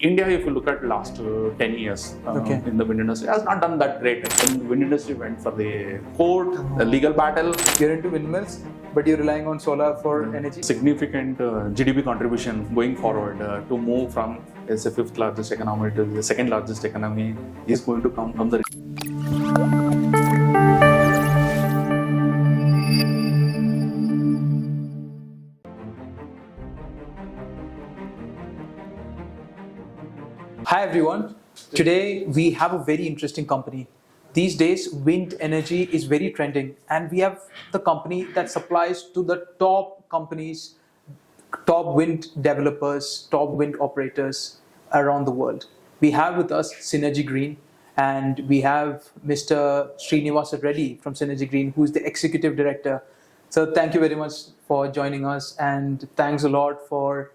India, if you look at last 10 years in the wind industry, has not done that great. When the wind industry went for the court, the legal battle. You're into windmills, but you're relying on solar for energy. Significant GDP contribution going forward to move from as the fifth largest economy to the second largest economy is going to come from the. Hi everyone. Today we have a very interesting company. These days wind energy is very trending and we have the company that supplies to the top companies, top wind developers, top wind operators around the world. We have with us Synergy Green and we have Mr. Srinivasan Reddy from Synergy Green, who is the executive director. So thank you very much for joining us and thanks a lot for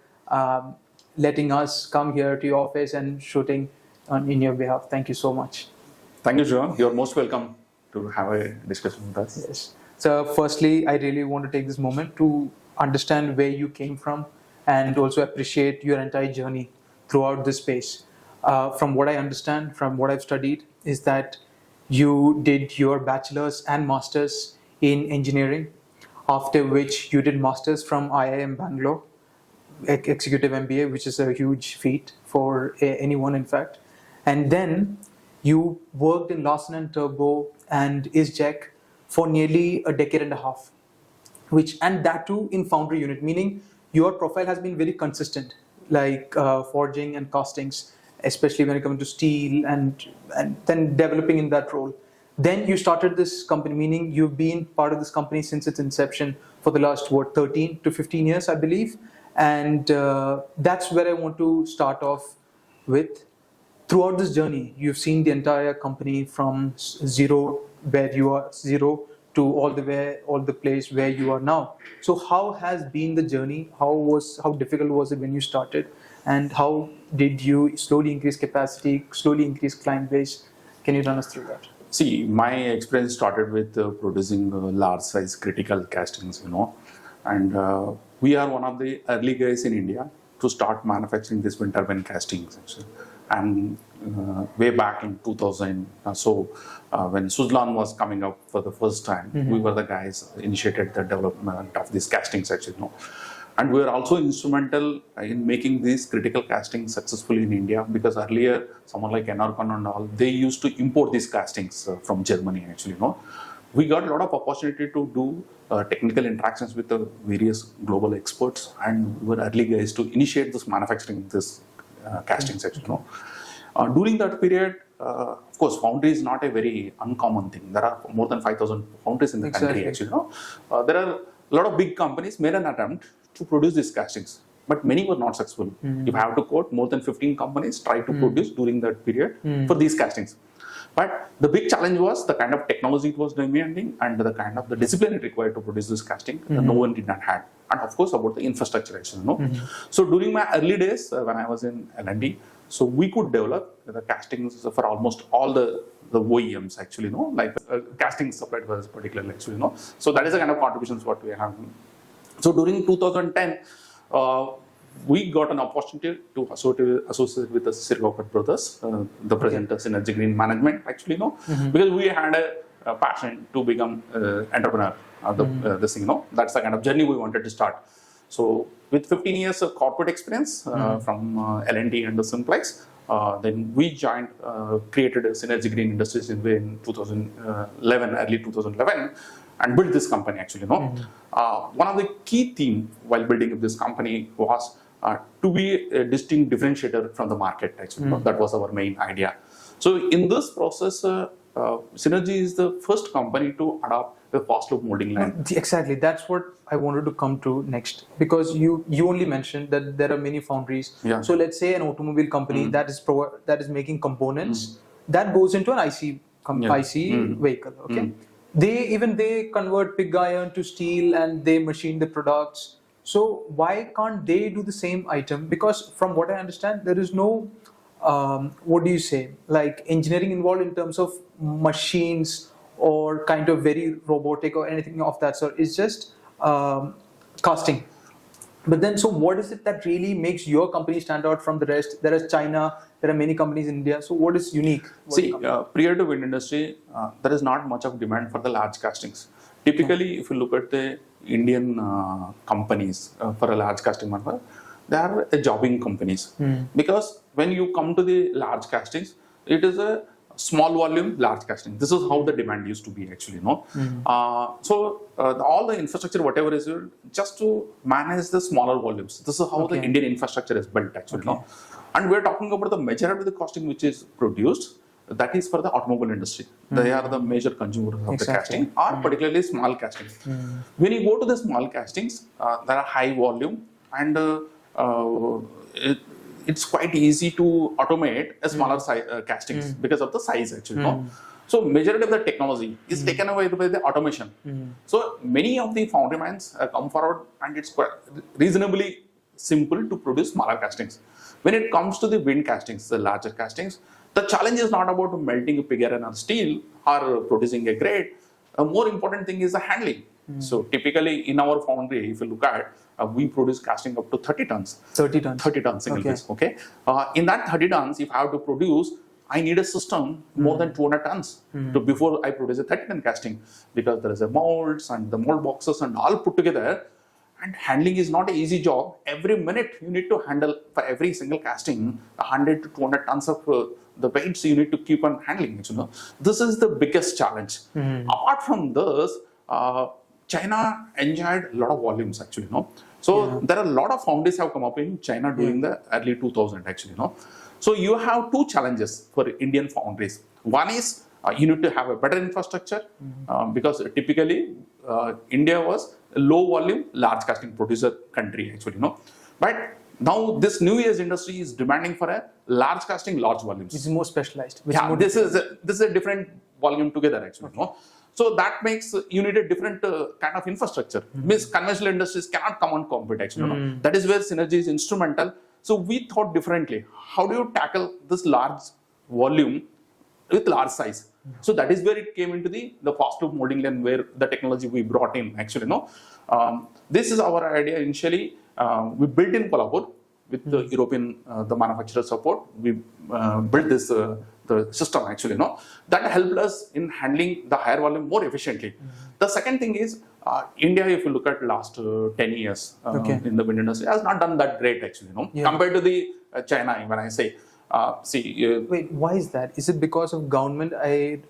letting us come here to your office and shooting in your behalf. Thank you so much. Thank you, John. You're most welcome to have a discussion with us. Yes. So firstly, I really want to take this moment to understand where you came from and also appreciate your entire journey throughout this space. From what I understand, from what I've studied, is that you did your bachelor's and master's in engineering, after which you did master's from IIM Bangalore, executive MBA, which is a huge feat for anyone, in fact. And then you worked in Larsen and Turbo and ISJEC for nearly a decade and a half, and that too in foundry unit, meaning your profile has been very consistent, like forging and castings, especially when it comes to steel, and then developing in that role. Then you started this company, meaning you've been part of this company since its inception for the last 13 to 15 years, I believe. And that's where I want to start off with. Throughout this journey, you've seen the entire company from zero, where you are zero, to all the place where you are now. So how has been the journey? How difficult was it when you started? And how did you slowly increase capacity, slowly increase client base? Can you run us through that? See, my experience started with producing large size critical castings, and we are one of the early guys in India to start manufacturing this wind turbine castings, actually. And way back in 2000, when Suzlon was coming up for the first time, we were the guys initiated the development of these castings, actually. And we were also instrumental in making these critical castings successfully in India, because earlier someone like Enercon and all, they used to import these castings from Germany, actually. We got a lot of opportunity to do technical interactions with the various global experts, and we were early guys to initiate this manufacturing this castings, actually. During that period, of course, foundry is not a very uncommon thing. There are more than 5,000 foundries in the country, actually. There are a lot of big companies made an attempt to produce these castings, but many were not successful. If I have to quote, more than 15 companies tried to produce during that period for these castings. But the big challenge was the kind of technology it was demanding and the kind of the discipline it required to produce this casting. No one did not have. And of course, about the infrastructure, actually. So during my early days, when I was in L&D, so we could develop the castings for almost all the OEMs, actually, like casting supplied for this particular, actually. So that is the kind of contributions what we have. So during 2010, we got an opportunity to associate with the Srinivasan brothers, the present Synergy Green management, actually, because we had a passion to become entrepreneur. This thing, that's the kind of journey we wanted to start. So with 15 years of corporate experience from L&D and the Simplex, then we joined, created Synergy Green Industries in 2011, early 2011, and built this company, actually. One of the key themes while building up this company was to be a distinct differentiator from the market, actually. That was our main idea. So in this process, Synergy is the first company to adopt the fast loop molding line. Exactly, that's what I wanted to come to next, because you only mentioned that there are many foundries. So let's say an automobile company that is making components that goes into an IC vehicle. Okay, they convert pig iron to steel and they machine the products. So why can't they do the same item? Because from what I understand, there is no like engineering involved in terms of machines or kind of very robotic or anything of that sort. It's just casting. But then, so what is it that really makes your company stand out from the rest? There is China, there are many companies in India. So what is unique? See, prior to wind industry, there is not much of demand for the large castings. Typically, if you look at the Indian companies for a large casting manufacturer, they are jobbing companies. Because when you come to the large castings, it is a small volume, large casting. This is how the demand used to be actually, no? All the infrastructure, whatever is just to manage the smaller volumes. This is how the Indian infrastructure is built actually, no? And we're talking about the majority of the casting which is produced, that is for the automobile industry. They are the major consumers of the casting, or particularly small castings. When you go to the small castings, there are high volume and it's quite easy to automate a smaller size castings because of the size actually. No? So majority of the technology is taken away by the automation. So many of the foundry mines come forward and it's quite reasonably simple to produce smaller castings. When it comes to the wind castings, the larger castings, the challenge is not about melting a pig iron or steel or producing a grade. A more important thing is the handling. So typically in our foundry, if you look at, we produce casting up to 30 tons. 30 tons. 30 tons single piece. Okay. In that 30 tons, if I have to produce, I need a system more than 200 tons to before I produce a 30 ton casting, because there is a molds and the mold boxes and all put together. And handling is not an easy job. Every minute you need to handle for every single casting 100 to 200 tons of the weights you need to keep on handling. You know, this is the biggest challenge. Apart from this, China enjoyed a lot of volumes actually. No, so there are a lot of foundries have come up in China during the early 2000 actually. No, so you have two challenges for Indian foundries. One is you need to have a better infrastructure because typically India was a low volume, large casting producer country actually, no. But now this new age industry is demanding for a large casting, large volumes. It's more specialized. This is a different volume together actually, no. So that makes you need a different kind of infrastructure. Means conventional industries cannot come and compete actually. No? That is where synergy is instrumental. So we thought differently. How do you tackle this large volume with large size? So that is where it came into the fast loop molding line, where the technology we brought in actually. No, this is our idea initially. We built in Kolhapur with the European the manufacturer support. We built this the system actually. No, that helped us in handling the higher volume more efficiently. The second thing is India, if you look at last 10 years in the wind industry, has not done that great actually. No, compared to the China, when I say. Wait, why is that? Is it because of government? I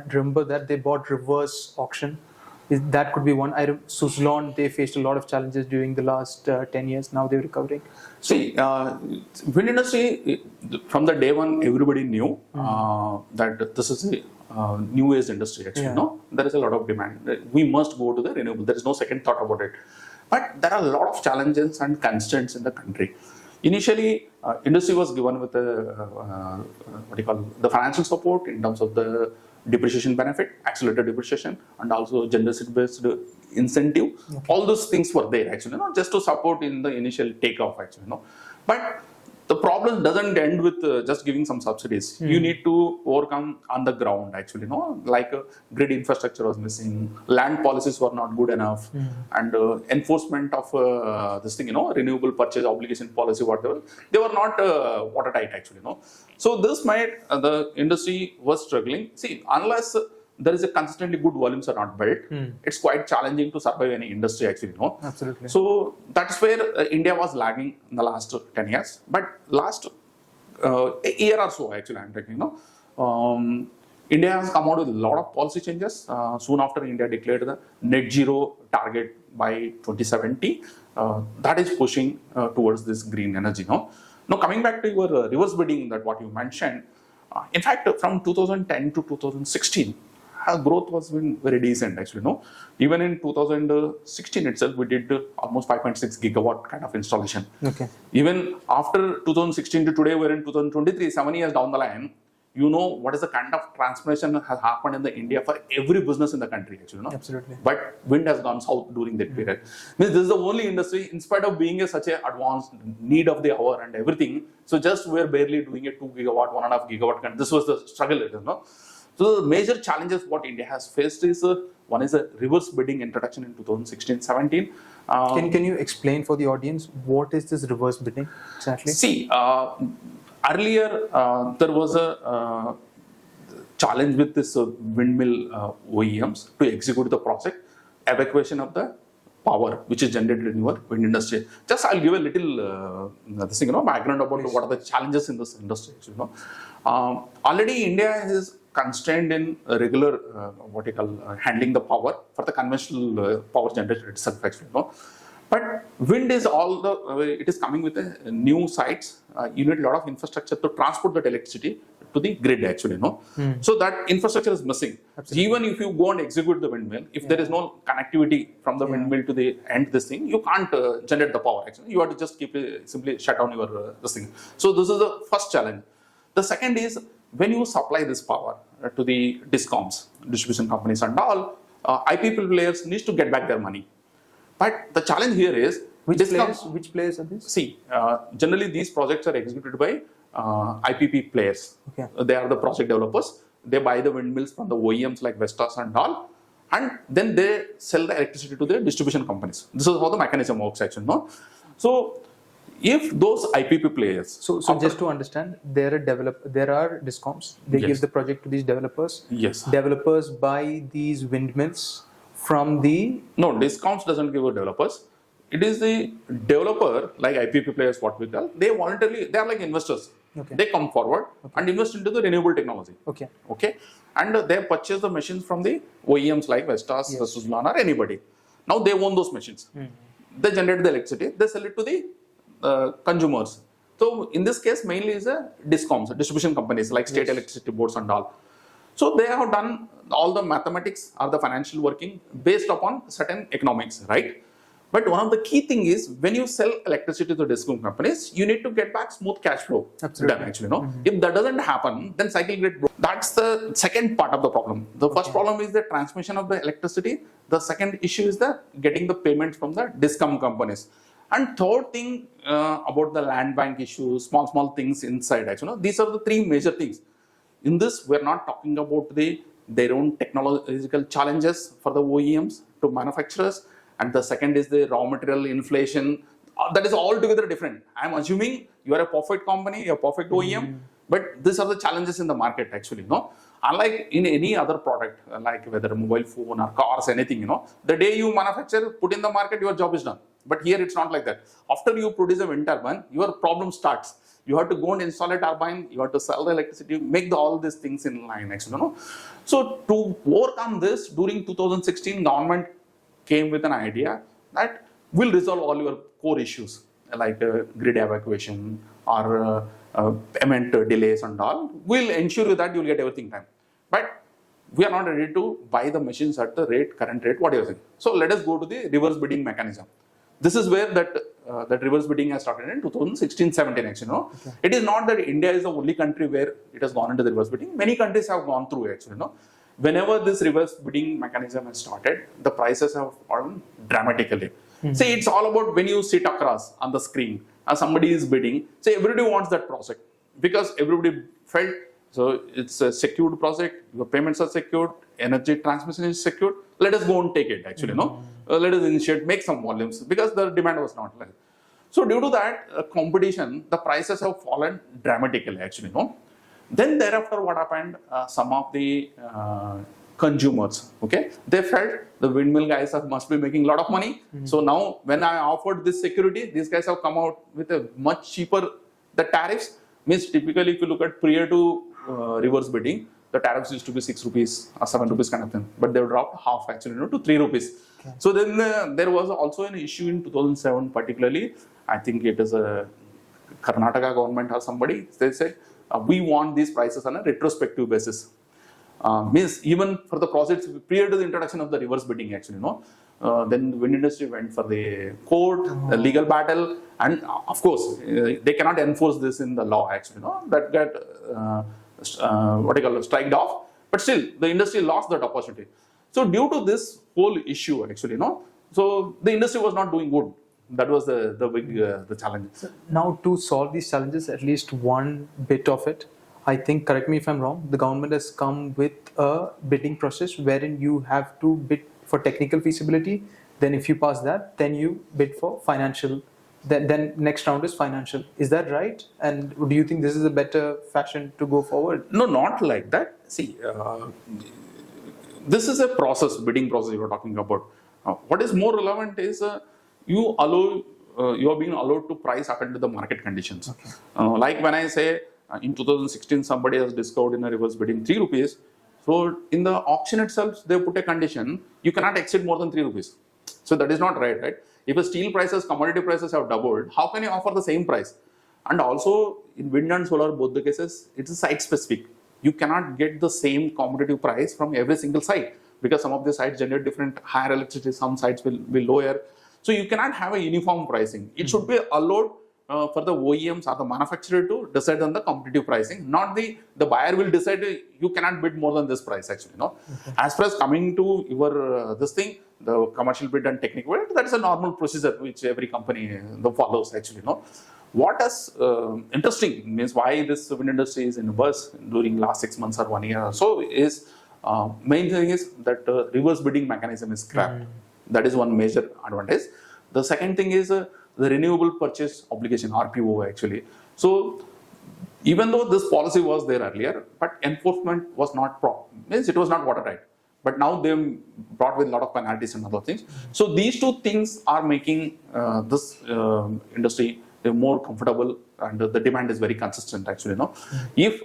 remember that they bought reverse auction. That could be one. Suzlon, they faced a lot of challenges during the last 10 years. Now they're recovering. See, wind industry, from the day one, everybody knew that this is a new age industry actually. No, there is a lot of demand. We must go to the renewable. There is no second thought about it. But there are a lot of challenges and constraints in the country. Initially, industry was given with the financial support in terms of the depreciation benefit, accelerated depreciation, and also gender-based incentive. All those things were there actually, not just to support in the initial takeoff actually. No, but the problem doesn't end with just giving some subsidies. You need to overcome on the ground actually. No, like grid infrastructure was missing, land policies were not good enough, and enforcement of this thing, renewable purchase obligation policy, whatever, they were not watertight actually. No, so this made the industry was struggling. See, unless there is a consistently good volumes are not built, it's quite challenging to survive any industry actually. No, absolutely. So that's where India was lagging in the last 10 years. But last a year or so actually, I'm talking. India has come out with a lot of policy changes. Soon after, India declared the net zero target by 2070. That is pushing towards this green energy. No, now coming back to your reverse bidding, that what you mentioned. In fact, from 2010 to 2016. Growth was been very decent actually. No, even in 2016 itself, we did almost 5.6 gigawatt kind of installation. Okay. Even after 2016 to today, we're in 2023, 7 years down the line. You know what is the kind of transformation has happened in the India for every business in the country actually. No? Absolutely. But wind has gone south during that period. Means this is the only industry, in spite of being such an advanced need of the hour and everything. So just we're barely doing a 2 gigawatt, 1.5 gigawatt. This was the struggle, So the major challenges what India has faced is one is a reverse bidding introduction in 2016-17. Can you explain for the audience what is this reverse bidding exactly? See, earlier there was a challenge with this windmill OEMs to execute the project, evacuation of the power which is generated in your wind industry. Just I'll give a little this thing, background about what are the challenges in this industry. Already India is constrained in regular handling the power for the conventional power generated itself actually. But wind is it is coming with a new sites. You need a lot of infrastructure to transport that electricity to the grid actually. So that infrastructure is missing. Absolutely. Even if you go and execute the windmill, if there is no connectivity from the windmill to the end this thing, you can't generate the power actually. You have to just simply shut down your this thing. So this is the first challenge. The second is when you supply this power to the discoms, distribution companies and all, IPP players needs to get back their money. But the challenge here is Which players are this? See, generally these projects are executed by IPP players. Okay. They are the project developers. They buy the windmills from the OEMs like Vestas and all, and then they sell the electricity to the distribution companies. This is how the mechanism works actually. So, if those IPP players, So just to understand, there are discoms. They Yes. give the project to these developers. yes, Developers buy these windmills from the no, discounts doesn't give a developers. It is the developer, like IPP players, what we call. They are like investors. Okay. They come forward and invest into the renewable technology. okay. Okay, and they purchase the machines from the OEMs like Vestas, Suzlon, or anybody. Now they own those machines. They generate the electricity. They sell it to the consumers. So in this case, mainly is a discoms, distribution companies like state electricity boards and all. So they have done all the mathematics or the financial working based upon certain economics, right? But one of the key thing is when you sell electricity to discom companies, you need to get back smooth cash flow. Absolutely. Done actually, If that doesn't happen, then cycle get broke. That's the second part of the problem. The first problem is the transmission of the electricity. The second issue is the getting the payments from the discom companies. And third thing about the land bank issues, small things inside actually. These are the three major things. In this, we're not talking about their own technological challenges for the OEMs to manufacturers. And the second is the raw material inflation. That is altogether different. I'm assuming you are a perfect company, you're a perfect OEM, but these are the challenges in the market actually, Unlike in any other product, like whether a mobile phone or cars, anything, the day you manufacture, put in the market, your job is done. But here it's not like that. After you produce a wind turbine, your problem starts. You have to go and install a turbine, you have to sell the electricity, make all these things in line actually, So to overcome this, during 2016, government came with an idea that will resolve all your core issues like grid evacuation or payment delays and all. Will ensure you that you will get everything time. But we are not ready to buy the machines at the current rate. What do you think? So let us go to the reverse bidding mechanism. This is where that reverse bidding has started in 2016-17 actually. It is not that India is the only country where it has gone into the reverse bidding. Many countries have gone through actually. Whenever this reverse bidding mechanism has started, the prices have fallen dramatically. See, it's all about when you sit across on the screen and somebody is bidding. Say everybody wants that project because everybody felt so it's a secured project. Your payments are secured. Energy transmission is secured. Let us go and take it. Actually, let us initiate, make some volumes because the demand was not like. So due to that competition, the prices have fallen dramatically. Actually, Then thereafter, what happened? Some of the consumers, they felt the windmill guys must be making a lot of money. So now, when I offered this security, these guys have come out with a much cheaper. The tariffs means typically, if you look at prior to reverse bidding, the tariffs used to be 6 rupees or 7 rupees kind of thing, but they dropped half actually, to 3 rupees. Okay. So then there was also an issue in 2007, particularly. I think it is a Karnataka government or somebody. They said we want these prices on a retrospective basis. Means even for the projects prior to the introduction of the reverse bidding, actually, then the wind industry went for the court, the legal battle, and of course they cannot enforce this in the law. Actually, that got striked off. But still, the industry lost that opportunity. So due to this whole issue, actually, so the industry was not doing good. That was the big the challenge. Now, to solve these challenges, at least one bit of it, I think, correct me if I'm wrong, the government has come with a bidding process wherein you have to bid for technical feasibility. Then if you pass that, then you bid for financial. Then next round is financial. Is that right? And do you think this is a better fashion to go forward? No, not like that. See, this is a process, bidding process you are talking about. What is more relevant is you are being allowed to price according to the market conditions. Okay. Like when I say in 2016 somebody has discovered in a reverse bidding 3 rupees. So in the auction itself they put a condition you cannot exceed more than 3 rupees. So that is not right? If a steel prices, commodity prices have doubled, how can you offer the same price? And also in wind and solar, both the cases, it is site specific. You cannot get the same competitive price from every single site because some of the sites generate different higher electricity, some sites will be lower. So you cannot have a uniform pricing. It should be allowed for the OEMs or the manufacturer to decide on the competitive pricing, not the buyer will decide you cannot bid more than this price actually. No? Okay. As far as coming to your this thing, the commercial bid and technical bid, that is a normal procedure which every company follows actually. No? What is interesting means why this wind industry is in a buzz during last 6 months or 1 year or so is main thing is that reverse bidding mechanism is scrapped. That is one major advantage. The second thing is the renewable purchase obligation RPO actually. So even though this policy was there earlier, but enforcement was not means it was not watertight. But now they brought with a lot of penalties and other things. So these two things are making this industry more comfortable, and the demand is very consistent actually. No, if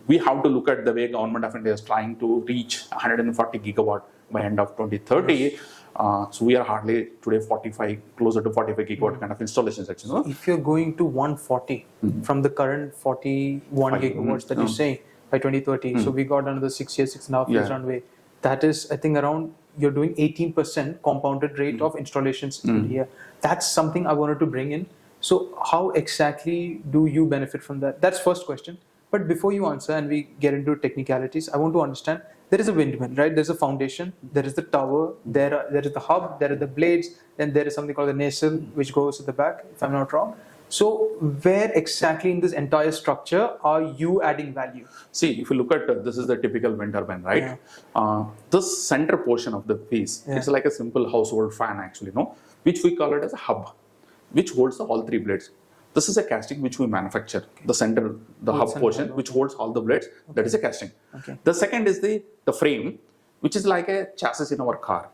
we have to look at the way government of India is trying to reach 140 gigawatt by end of 2030. So we are hardly today closer to 45 gigawatt kind of installations actually. No? If you're going to 140 from the current 41 gigawatts that you say by 2030, so we got another 6 years, 6.5 years runway. That is, I think, around you're doing 18% compounded rate of installations in India. That's something I wanted to bring in. So how exactly do you benefit from that? That's first question. But before you answer and we get into technicalities, I want to understand, there is a windmill, right? There's a foundation, there is the tower, there is the hub, there are the blades, then there is something called the nacelle, which goes at the back, if I'm not wrong. So where exactly in this entire structure are you adding value? See, if you look at this is the typical wind turbine, right? This center portion of the piece, it's like a simple household fan actually, no? Which we call it as a hub, which holds all 3 blades. This is a casting which we manufacture. The center, the hub portion, which holds all the blades, that is a casting. The second is the frame, which is like a chassis in our car,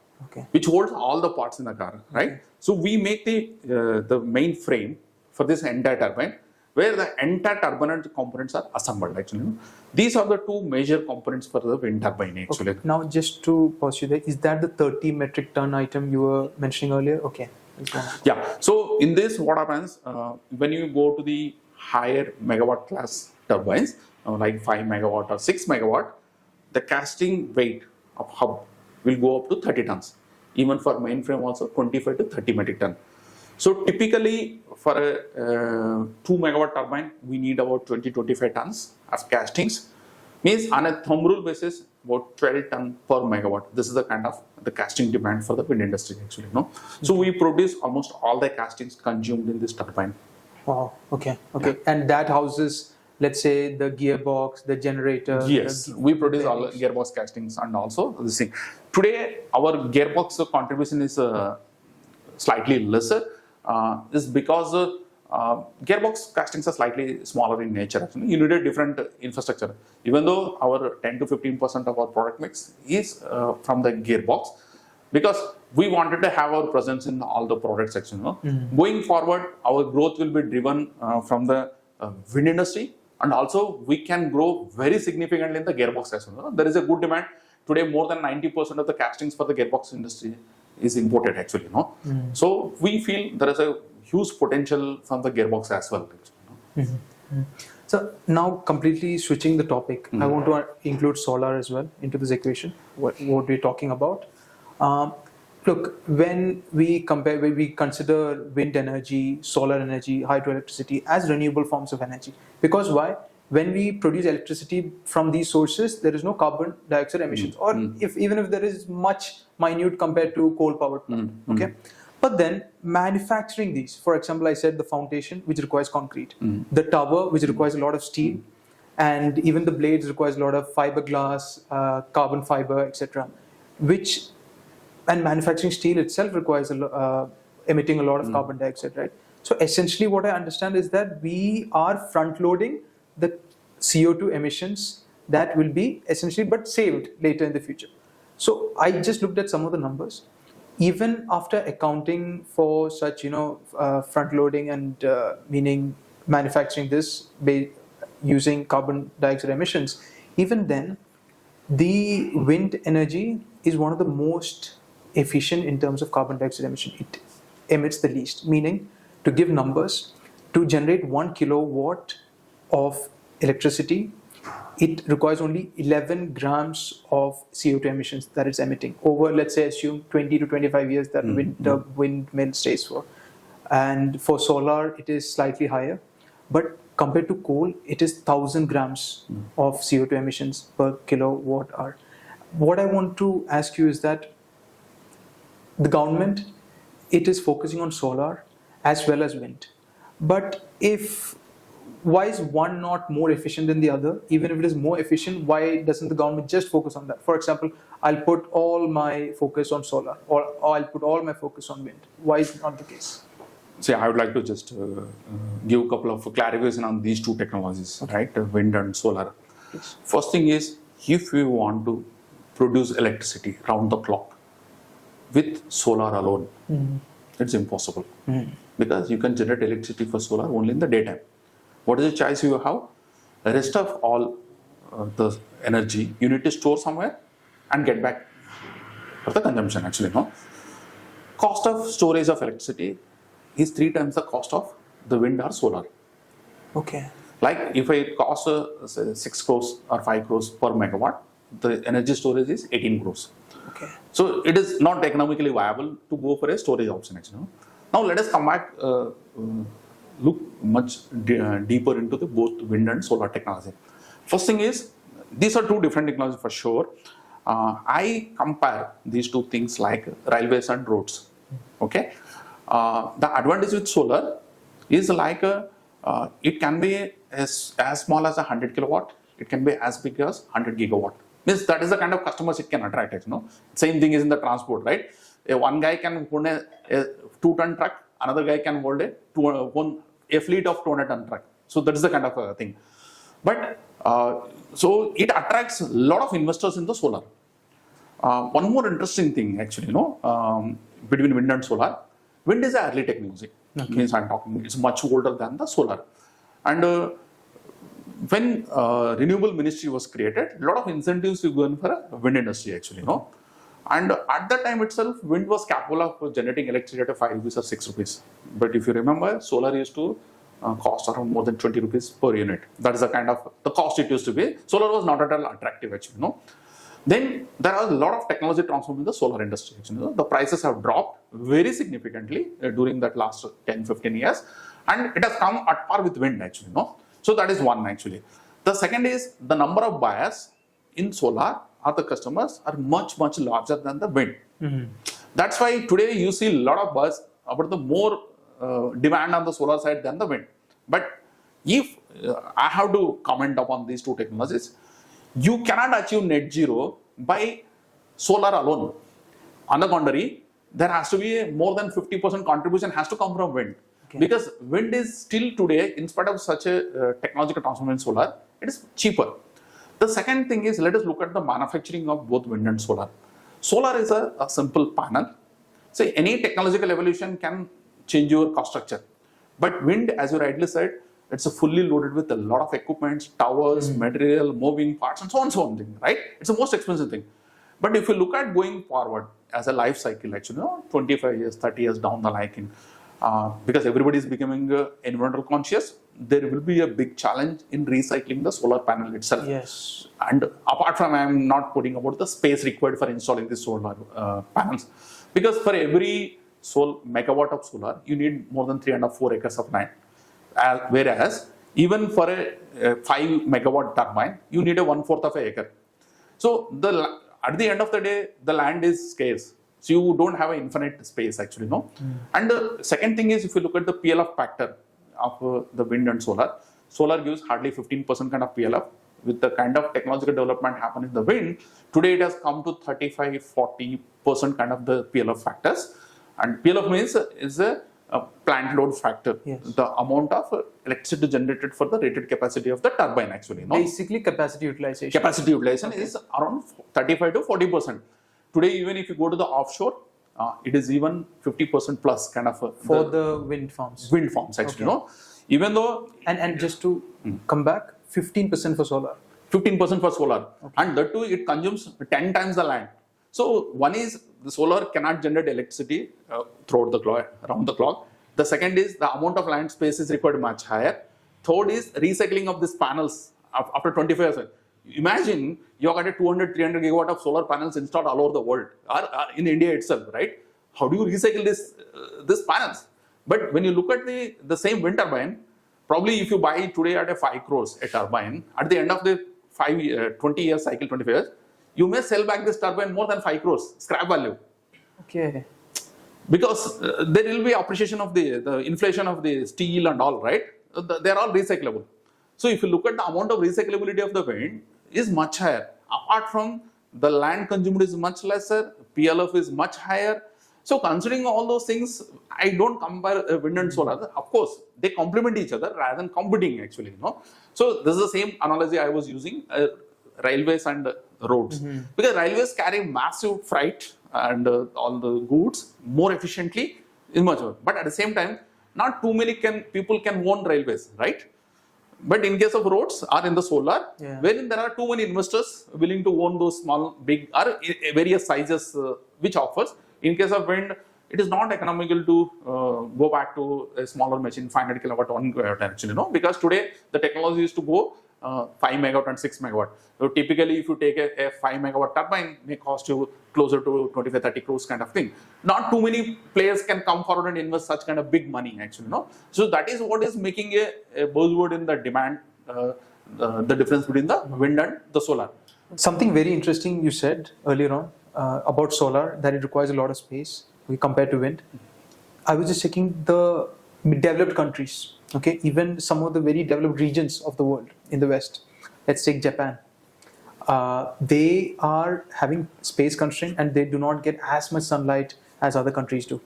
which holds all the parts in the car, right? So we make the main frame for this entire turbine, where the entire turbine components are assembled actually. These are the 2 major components for the wind turbine actually. Now just to pause you there, is that the 30 metric ton item you were mentioning earlier? Okay. Yeah, so in this what happens, when you go to the higher megawatt class turbines, like 5 megawatt or 6 megawatt, the casting weight of hub will go up to 30 tons. Even for mainframe also 25 to 30 metric ton. So typically for a 2 megawatt turbine, we need about 20-25 tons of castings. Means on a thumb rule basis, about 12 ton per megawatt. This is the kind of the casting demand for the wind industry actually. No, so we produce almost all the castings consumed in this turbine. Wow. Okay. And that houses, let's say, the gearbox, the generator. Yes, we produce all the gearbox castings and also this thing. Today, our gearbox contribution is slightly lesser. Is because gearbox castings are slightly smaller in nature. Actually. You need a different infrastructure. Even though our 10 to 15% of our product mix is from the gearbox, because we wanted to have our presence in all the product section. No? Going forward, our growth will be driven from the wind industry, and also we can grow very significantly in the gearbox section. No? There is a good demand. Today, more than 90% of the castings for the gearbox industry is imported actually. No? So we feel there is a huge potential from the gearbox as well. So now completely switching the topic, I want to include solar as well into this equation, what we're talking about. Look, when we consider wind energy, solar energy, hydroelectricity as renewable forms of energy. Because why? When we produce electricity from these sources, there is no carbon dioxide emissions, or even if there is much minute compared to coal powered plant. Okay. But then manufacturing these, for example, I said the foundation, which requires concrete, the tower, which requires a lot of steel, and even the blades requires a lot of fiberglass, carbon fiber, etc. Which and manufacturing steel itself requires emitting a lot of carbon dioxide, right? So essentially, what I understand is that we are front loading the CO2 emissions that will be essentially but saved later in the future. So I just looked at some of the numbers. Even after accounting for such, front loading and meaning manufacturing this using carbon dioxide emissions, even then, the wind energy is one of the most efficient in terms of carbon dioxide emission. It emits the least, meaning, to give numbers, to generate 1 kilowatt of electricity, it requires only 11 grams of CO2 emissions that it's emitting over, let's say, assume 20 to 25 years that the windmill stays for. And for solar, it is slightly higher. But compared to coal, it is 1,000 grams of CO2 emissions per kilowatt hour. What I want to ask you is that the government, it is focusing on solar as well as wind. But why is one not more efficient than the other? Even if it is more efficient, why doesn't the government just focus on that? For example, I'll put all my focus on solar, or I'll put all my focus on wind. Why is it not the case? See, I would like to just give a couple of clarification on these two technologies, right? Wind and solar. Yes. First thing is, if we want to produce electricity round the clock with solar alone, it's impossible. Because you can generate electricity for solar only in the daytime. What is the choice you have? The rest of all the energy you need to store somewhere and get back for the consumption, actually, no? Cost of storage of electricity is 3 times the cost of the wind or solar. Okay. Like if it costs say 6 crores or 5 crores per megawatt, the energy storage is 18 crores. Okay. So it is not economically viable to go for a storage option, actually. Now let us come back, look much deeper into the both wind and solar technology. First thing is, these are two different technologies for sure. I compare these two things like railways and roads. Okay. The advantage with solar is like it can be as small as 100 kilowatt. It can be as big as 100 gigawatt. Means that is the kind of customers it can attract. Same thing is in the transport, right? One guy can hold a 2-ton truck. Another guy can hold a fleet of 200-ton truck. So that is the kind of thing. But so it attracts a lot of investors in the solar. One more interesting thing, actually, between wind and solar. Wind is an early technology. Okay. Means I'm talking, it's much older than the solar. And when Renewable Ministry was created, a lot of incentives were given for a wind industry, actually, And at that time itself, wind was capable of generating electricity at 5 rupees or 6 rupees. But if you remember, solar used to cost around more than 20 rupees per unit. That is the kind of the cost it used to be. Solar was not at all attractive, actually, Then there are a lot of technology transformed in the solar industry. The prices have dropped very significantly during that last 10-15 years, and it has come at par with wind, actually. So that is one, actually. The second is the number of buyers in solar or the customers are much larger than the wind. That's why today you see a lot of buzz about the more demand on the solar side than the wind. But if I have to comment upon these two technologies, you cannot achieve net zero by solar alone. On the contrary, there has to be more than 50% contribution has to come from wind. Okay. Because wind is still today, in spite of such a technological transformation in solar, it is cheaper. The second thing is, let us look at the manufacturing of both wind and solar. Solar is a simple panel. So any technological evolution can change your cost structure. But wind, as you rightly said, it's fully loaded with a lot of equipment, towers, material, moving parts, and so on, right? It's the most expensive thing. But if you look at going forward as a life cycle, actually, 25 years, 30 years down the line, because everybody is becoming environmental conscious, there will be a big challenge in recycling the solar panel itself. Yes. And apart from, I am not putting about the space required for installing the solar panels, because for every megawatt of solar, you need more than 3.5-4 acres of land. Whereas even for a 5 megawatt turbine, you need a 1/4 of an acre. So at the end of the day, the land is scarce. So you don't have an infinite space, actually, And the second thing is, if you look at the PLF factor of the wind and solar, solar gives hardly 15% kind of PLF. With the kind of technological development happening in the wind, today it has come to 35-40% kind of the PLF factors. And PLF means is a plant load factor, Yes. the amount of electricity generated for the rated capacity of the turbine actually. No? Basically, capacity utilization. Capacity utilization is around 35-40%. Today, even if you go to the offshore, it is even 50% plus kind of For the wind farms. wind farms actually. Okay. No? Even though And just to come back, 15% for solar. 15% for solar, and that too it consumes 10 times the land. So one is the solar cannot generate electricity throughout the clock, around the clock. The second is the amount of land space is required much higher. Third is recycling of these panels after 25 years. Imagine you got a 200-300 gigawatt of solar panels installed all over the world, or in India itself, right? How do you recycle these panels? But when you look at the same wind turbine, probably if you buy today at a 5 crores a turbine, at the end of the 20 year cycle, 25 years, you may sell back this turbine more than 5 crores scrap value. Okay. Because there will be appreciation of the inflation of the steel and all, right? They are all recyclable. So if you look at the amount of recyclability of the wind is much higher. Apart from the land consumed is much lesser, PLF is much higher. So considering all those things, I don't compare wind and solar. Of course, they complement each other rather than competing actually. No? So this is the same analogy I was using, railways and roads. Because railways carry massive freight and all the goods more efficiently in much more. But at the same time, not too many people can own railways, right? But in case of roads or in the solar, wherein there are too many investors willing to own those small, big or various sizes which offers. In case of wind, it is not economical to go back to a smaller machine, 500 kilowatt, 1 kilowatt actually, because today the technology is to go 5 megawatt and 6 megawatt. So typically, if you take a 5 megawatt turbine, may cost you closer to 25-30 crores kind of thing. Not too many players can come forward and invest such kind of big money actually, So that is what is making a buzzword in the demand, the difference between the wind and the solar. Something very interesting you said earlier on about solar, that it requires a lot of space compared to wind. I was just checking the developed countries, okay, even some of the very developed regions of the world in the West. Let's take Japan. They are having space constraint and they do not get as much sunlight as other countries do.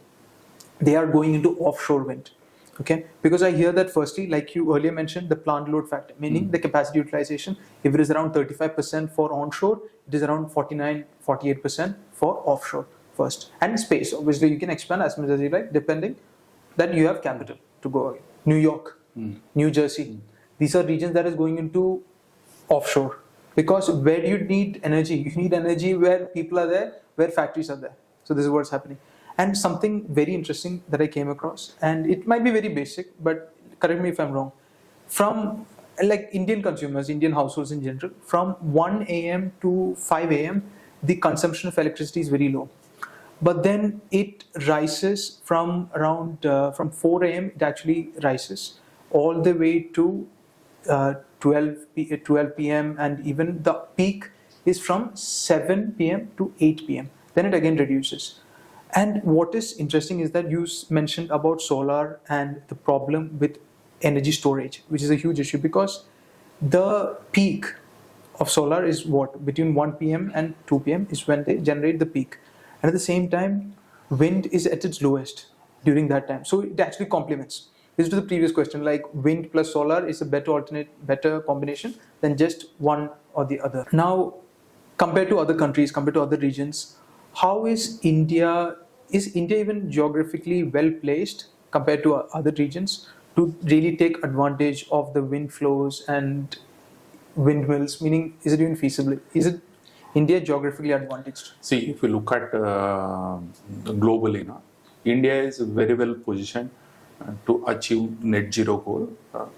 They are going into offshore wind. Okay, because I hear that firstly, like you earlier mentioned, the plant load factor, meaning the capacity utilization, if it is around 35% for onshore, it is around 49-48% for offshore first. And space, obviously you can expand as much as you like, depending that you have capital to go again. New York, New Jersey, these are regions that is going into offshore. Because where do you need energy? You need energy where people are there, where factories are there. So this is what's happening. And something very interesting that I came across, and it might be very basic, but correct me if I'm wrong. From like Indian consumers, Indian households in general, from 1 a.m. to 5 a.m., the consumption of electricity is very low. But then it rises from around, from 4 a.m., it actually rises all the way to 12 p.m. and even the peak is from 7 p.m. to 8 p.m. Then it again reduces. And what is interesting is that you mentioned about solar and the problem with energy storage, which is a huge issue because the peak of solar is what? Between 1 p.m. and 2 p.m. is when they generate the peak. And at the same time, wind is at its lowest during that time. So it actually complements. This is to the previous question, like wind plus solar is a better combination than just one or the other. Now, compared to other countries, compared to other regions, how is India even geographically well placed compared to other regions to really take advantage of the wind flows and windmills? Meaning, is it even feasible? Is it India geographically advantaged? See, if you look at globally, India is very well positioned to achieve net zero goal,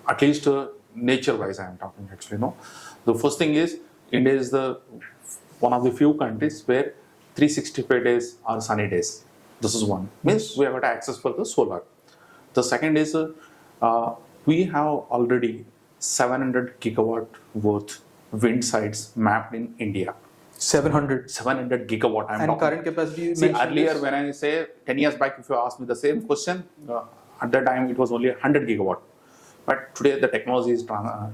at least nature-wise I am talking actually. The first thing is India is one of the few countries where 365 days are sunny days. This is one. Means we have got access for the solar. The second is we have already 700 gigawatt worth wind sites mapped in India. 700 gigawatt. I'm and talking. Current capacity? See, earlier when I say 10 years back, if you asked me the same question, at that time it was only 100 gigawatt. But today the technology is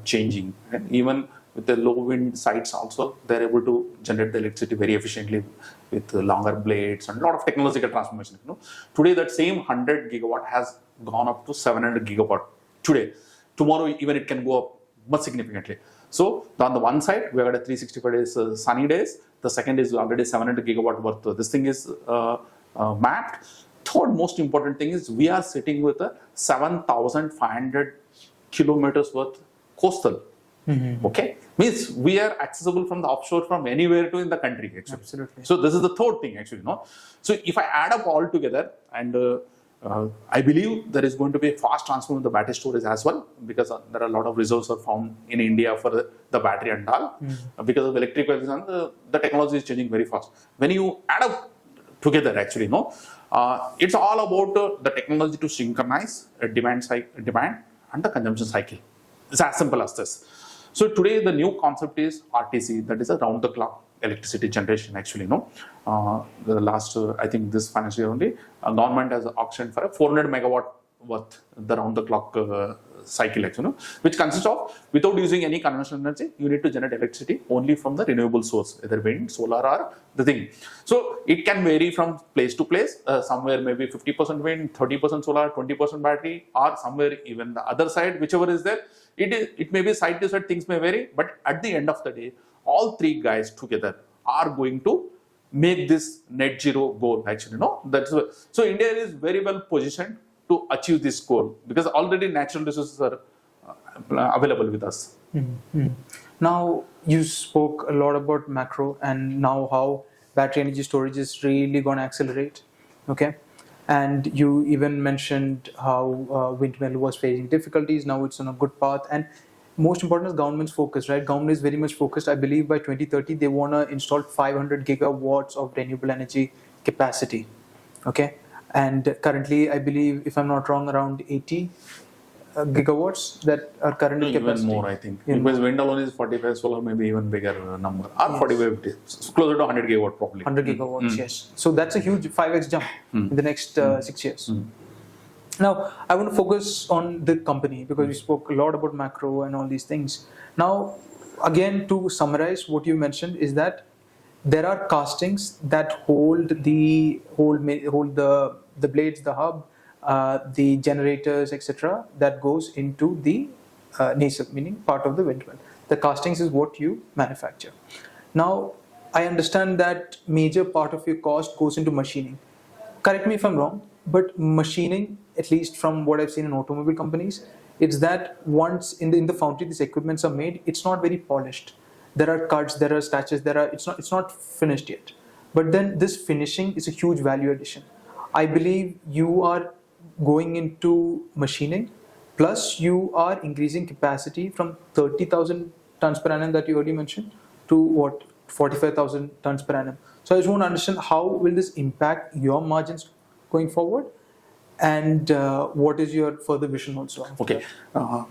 changing, and even with the low wind sites also, they're able to generate the electricity very efficiently with longer blades and a lot of technological transformation. Today that same 100 gigawatt has gone up to 700 gigawatt today. Tomorrow even it can go up much significantly. So on the one side we have got a 365 days sunny days. The second is already 700 gigawatt worth. This thing is mapped. Third most important thing is we are sitting with a 7,500 kilometers worth coastal. Okay, means we are accessible from the offshore from anywhere to in the country actually. Absolutely. So this is the third thing actually, So if I add up all together, and I believe there is going to be a fast transfer in the battery storage as well, because there are a lot of reserves are found in India for the battery and all. Because of electric vehicles, the technology is changing very fast. When you add up together actually, it's all about the technology to synchronize demand and the consumption cycle. It's as simple as this. So today the new concept is RTC, that is a round the clock electricity generation actually. The last I think this financial year only, government has auctioned for a 400 megawatt worth the round the clock cycle actually, which consists of without using any conventional energy, you need to generate electricity only from the renewable source, either wind, solar or the thing. So it can vary from place to place, somewhere maybe 50% wind, 30% solar, 20% battery, or somewhere even the other side, whichever is there. It may be side to side, things may vary, but at the end of the day, all three guys together are going to make this net zero goal actually. So India is very well positioned to achieve this goal because already natural resources are available with us. Now you spoke a lot about macro and now how battery energy storage is really going to accelerate. Okay. And you even mentioned how windmill was facing difficulties. Now it's on a good path. And most important is government's focus, right? Government is very much focused. I believe by 2030, they want to install 500 gigawatts of renewable energy capacity. Okay. And currently, I believe, if I'm not wrong, around 80 gigawatts that are currently capacity. Even more, I think. Because wind alone is 45, solar maybe even bigger number. Or 45, it's closer to 100 gigawatt probably. 100 gigawatts, yes. So that's a huge 5x jump in the next 6 years. Now, I want to focus on the company because we spoke a lot about macro and all these things. Now, again, to summarize what you mentioned is that there are castings that hold the blades, the hub, the generators, etc. that goes into the nacelle, meaning part of the windmill. The castings is what you manufacture. Now, I understand that major part of your cost goes into machining. Correct me if I'm wrong, but machining, at least from what I've seen in automobile companies, it's that once in the foundry these equipments are made, it's not very polished. There are cuts, there are scratches, it's not finished yet. But then this finishing is a huge value addition. I believe you are going into machining, plus you are increasing capacity from 30,000 tons per annum that you already mentioned to what, 45,000 tons per annum. So I just want to understand how will this impact your margins going forward, and what is your further vision also? Okay.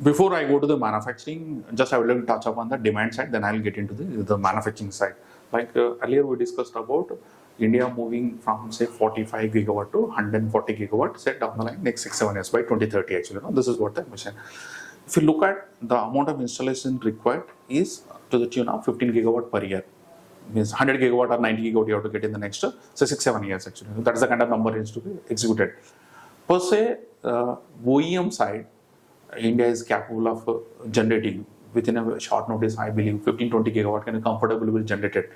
Before I go to the manufacturing, just I would like to touch upon the demand side, then I'll get into the manufacturing side. Like earlier we discussed about India moving from say 45 gigawatt to 140 gigawatt, say down the line next 6-7 years by 2030 actually. This is what the mission. If you look at the amount of installation required is to the tune of 15 gigawatt per year. Means 100 gigawatt or 90 gigawatt you have to get in the next say 6-7 years actually. That is the kind of number needs to be executed. Per se, OEM side, India is capable of generating within a short notice, I believe 15-20 gigawatt can comfortably be generated.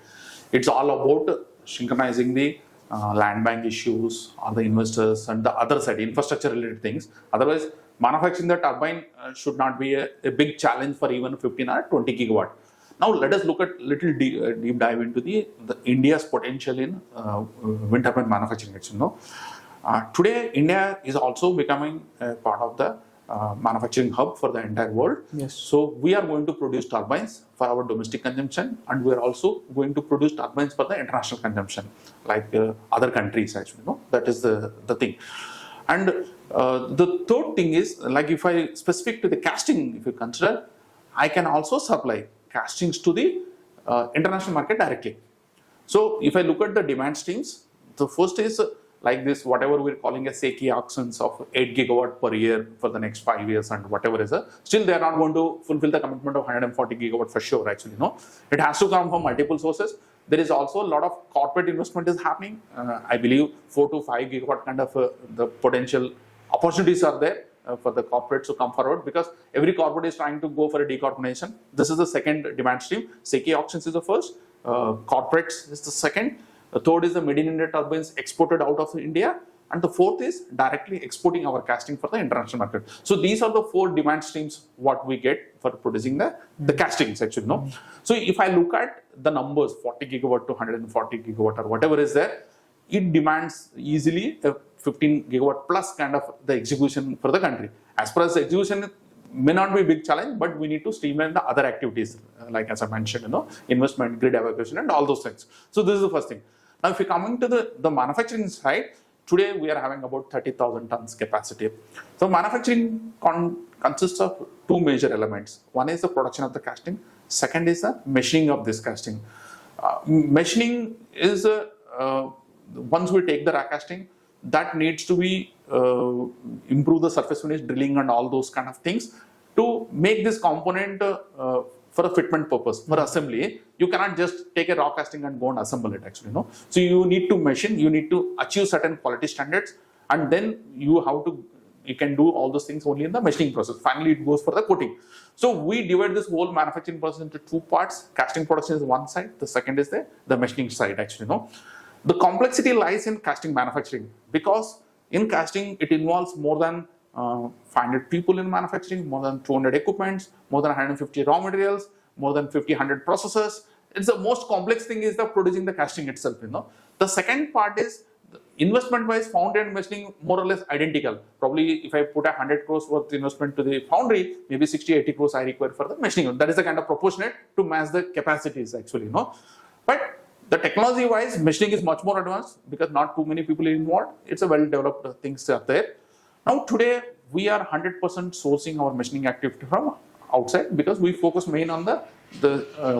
It's all about synchronizing the land bank issues or the investors and the other side, infrastructure related things. Otherwise, manufacturing the turbine should not be a big challenge for even 15 or 20 gigawatt. Now let us look at little deep dive into the India's potential in wind turbine manufacturing. Today, India is also becoming a part of the manufacturing hub for the entire world. Yes. So we are going to produce turbines for our domestic consumption, and we are also going to produce turbines for the international consumption, like other countries actually. That is the thing. And the third thing is, like if I specific to the casting, if you consider, I can also supply castings to the international market directly. So if I look at the demand streams, the first is like this, whatever we're calling a SECI auctions of 8 gigawatt per year for the next 5 years and whatever is a, still they are not going to fulfill the commitment of 140 gigawatt for sure actually, no. It has to come from multiple sources. There is also a lot of corporate investment is happening. I believe 4 to 5 gigawatt kind of the potential opportunities are there for the corporates to come forward, because every corporate is trying to go for a decarbonization. This is the second demand stream. SECI auctions is the first, corporates is the second, the third is the made in India turbines exported out of India, and the fourth is directly exporting our casting for the international market. So these are the 4 demand streams what we get for producing the castings actually, no. So if I look at the numbers 40 gigawatt to 140 gigawatt or whatever is there, it demands easily a 15 gigawatt plus kind of the execution for the country. As far as the execution may not be a big challenge, but we need to streamline the other activities, like as I mentioned, you know, investment, grid evacuation and all those things. So this is the first thing. Now if you're coming to the manufacturing side, today we are having about 30,000 tons capacity. So manufacturing consists of 2 major elements. One is the production of the casting, second is the machining of this casting. Machining is once we take the raw casting, that needs to be improve the surface finish, drilling and all those kind of things to make this component for a fitment purpose. For assembly, you cannot just take a raw casting and go and assemble it actually, no. So you need to machine, you need to achieve certain quality standards, and then you can do all those things only in the machining process. Finally, it goes for the coating. So we divide this whole manufacturing process into 2 parts. Casting production is one side, the second is the machining side actually, no. The complexity lies in casting manufacturing, because in casting it involves more than 500 people in manufacturing, more than 200 equipments, more than 150 raw materials, more than 100 processes. It's the most complex thing is the producing the casting itself, you know. The second part is investment wise, foundry and machining more or less identical. Probably if I put 100 crores worth investment to the foundry, maybe 60-80 crores I require for the machining. That is the kind of proportionate to match the capacities actually, you know. But the technology wise, machining is much more advanced because not too many people are involved. It's a well developed things are there. Now today we are 100% sourcing our machining activity from outside, because we focus main on the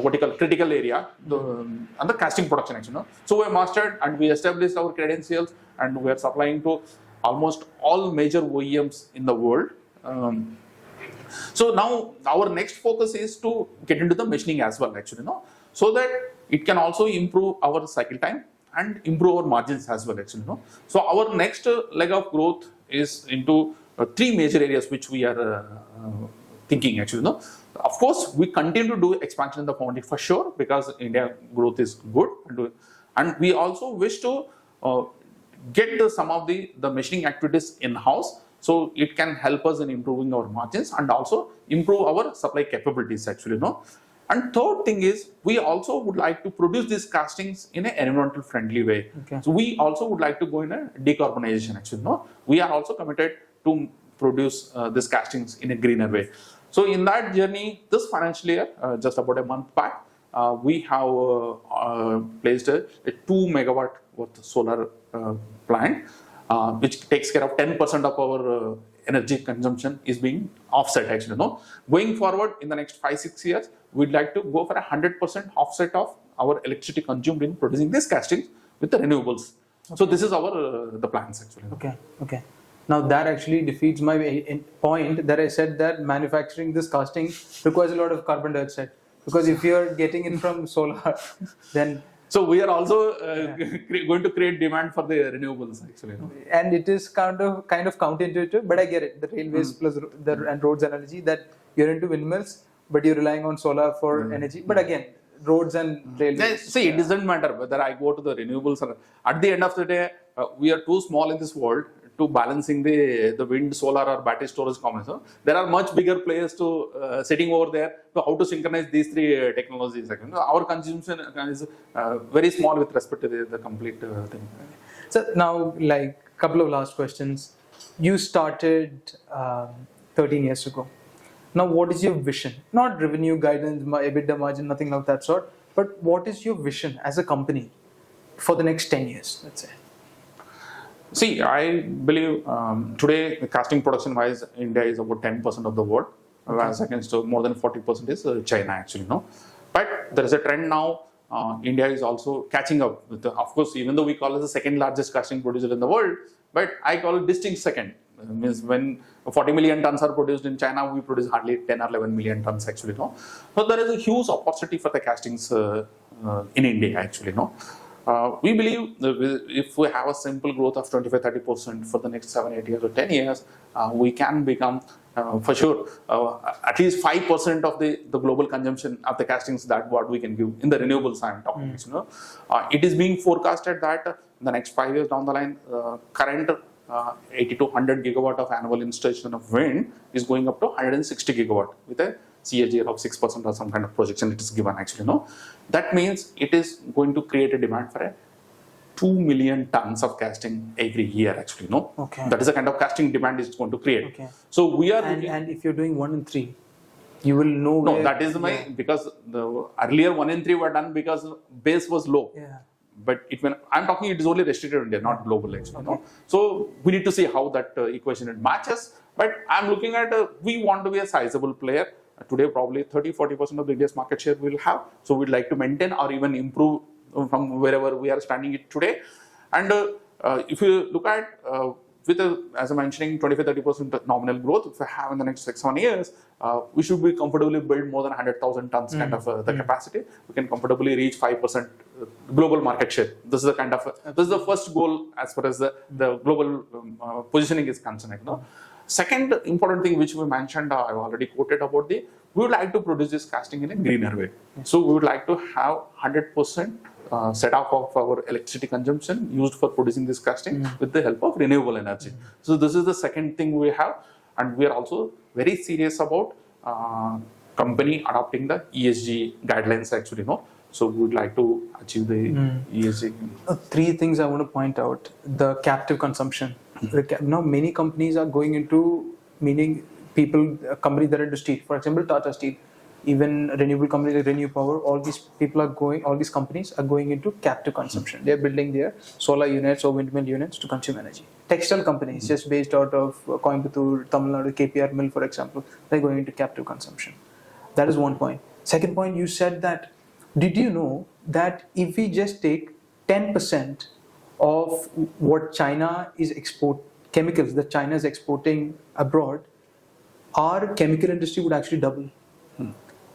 what you call critical area and the casting production actually, no? So we have mastered and we established our credentials, and we are supplying to almost all major OEMs in the world. So now our next focus is to get into the machining as well actually, no? So that it can also improve our cycle time and improve our margins as well actually, no? So our next leg of growth is into 3 major areas which we are thinking actually, no? Of course, we continue to do expansion in the foundry for sure, because India growth is good, and we also wish to get some of the machining activities in-house, so it can help us in improving our margins and also improve our supply capabilities actually, no? And third thing is, we also would like to produce these castings in an environmental friendly way. Okay. So we also would like to go in a decarbonization actually, no? We are also committed to produce these castings in a greener way. So in that journey, this financial year, just about a month back, we have placed a 2 megawatt worth solar plant, which takes care of 10% of our energy consumption is being offset actually, no? Going forward in the next 5-6 years, we'd like to go for 100% offset of our electricity consumed in producing these castings with the renewables. Okay. So this is our the plans actually. Okay. Now that actually defeats my point that I said that manufacturing this casting requires a lot of carbon dioxide, because if you're getting it from solar, then so we are also going to create demand for the renewables actually, no? And it is kind of counterintuitive, but I get it. The railways plus and roads analogy, that you're into windmills, but you're relying on solar for energy. But again, roads and railways. See, it doesn't matter whether I go to the renewables or at the end of the day, we are too small in this world to balancing the wind, solar or battery storage commons. So there are much bigger players to sitting over there to how to synchronize these 3 technologies. Our consumption is very small with respect to the complete thing. So now, like, couple of last questions. You started 13 years ago. Now, what is your vision? Not revenue guidance, EBITDA margin, nothing like that sort. But what is your vision as a company for the next 10 years, let's say? See, I believe today, casting production wise, India is about 10% of the world, as against more than 40% is China actually, no? But there is a trend now India is also catching up with of course, even though we call it the second largest casting producer in the world, but I call it distinct second. Means when 40 million tons are produced in China, we produce hardly 10 or 11 million tons actually. No, so there is a huge opportunity for the castings in India actually. No, we believe that if we have a simple growth of 25-30% for the next 7-8 years or 10 years, we can become for sure at least 5% of the global consumption of the castings that what we can give in the renewables I'm talking. You know, it is being forecasted that in the next 5 years down the line, current 80 to 100 gigawatt of annual installation of wind is going up to 160 gigawatt with a CAGR of 6% or some kind of projection it is given actually. No, that means it is going to create a demand for a 2 million tons of casting every year actually. No, Okay. that is the kind of casting demand it's going to create. Okay. So we are And if you're doing 1 in 3, you will know. no, where, that is my because the earlier 1 in 3 were done because base was low. Yeah. But I'm talking, it is only restricted to India, not global actually. No? So we need to see how that equation it matches. But I'm looking at we want to be a sizable player. Today, probably 30-40% of the India's market share we'll have. So we'd like to maintain or even improve from wherever we are standing it today. And if you look at with as I'm mentioning 25-30% nominal growth, if we have in the next 6-7 years, we should be comfortably build more than 100,000 tons kind of the capacity. We can comfortably reach 5% global market share. This is the kind of this is the first goal as far as the global positioning is concerned. You know? Second important thing which we mentioned, I've already quoted about we would like to produce this casting in a greener way. So we would like to have 100% set off of our electricity consumption used for producing this casting with the help of renewable energy. So this is the second thing we have, and we are also very serious about company adopting the ESG guidelines actually. No, so we would like to achieve the ESG. 3 things I want to point out: the captive consumption. Now many companies are going into, meaning companies that are into steel. For example, Tata Steel. Even renewable companies like Renew Power, all these companies are going into captive consumption. They're building their solar units or windmill units to consume energy. Textile companies, just based out of Coimbatore, Tamil Nadu, KPR mill, for example, they're going into captive consumption. That is one point. Second point, you said that, did you know that if we just take 10% of what China is chemicals that China is exporting abroad, our chemical industry would actually double.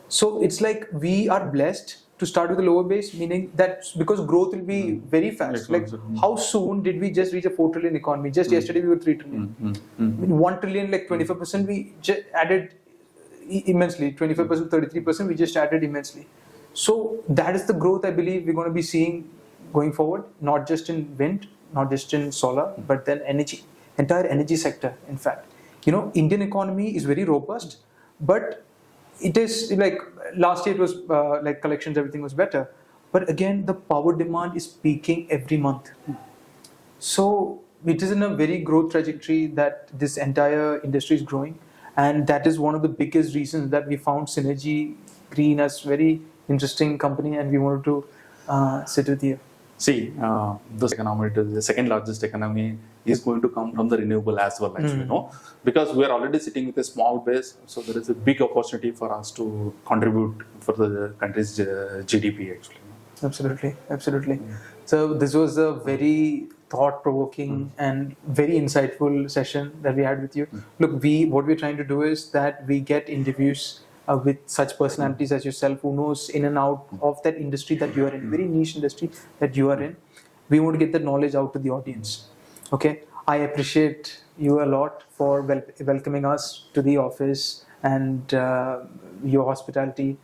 So it's like we are blessed to start with a lower base, meaning that because growth will be very fast. Like how soon did we just reach a 4 trillion economy? Just yesterday we were 3 trillion. I mean, 1 trillion, like 25%, we just added immensely. 25%, 33%, we just added immensely. So that is the growth I believe we're going to be seeing going forward, not just in wind, not just in solar, but then energy, entire energy sector. In fact, Indian economy is very robust, but it is like last year it was like collections, everything was better, but again the power demand is peaking every month. So it is in a very growth trajectory that this entire industry is growing, and that is one of the biggest reasons that we found Synergy Green as very interesting company, and we wanted to sit with you. See, this economy, the second largest economy, is going to come from the renewable as well, actually, because we are already sitting with a small base, so there is a big opportunity for us to contribute for the country's GDP, actually. Absolutely. So this was a very thought-provoking and very insightful session that we had with you. Look, what we're trying to do is that we get interviews with such personalities as yourself who knows in and out of that industry that you are in, very niche industry that you are in. We want to get that knowledge out to the audience. Okay, I appreciate you a lot for welcoming us to the office and your hospitality.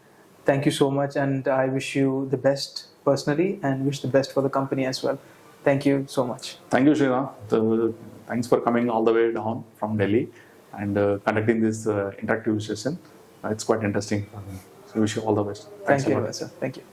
Thank you so much, and I wish you the best personally and wish the best for the company as well. Thank you so much. Thank you, Sriram. Thanks for coming all the way down from Delhi and conducting this interactive session. It's quite interesting. So I wish you all the best. Thanks Thank you, sir. Thank you.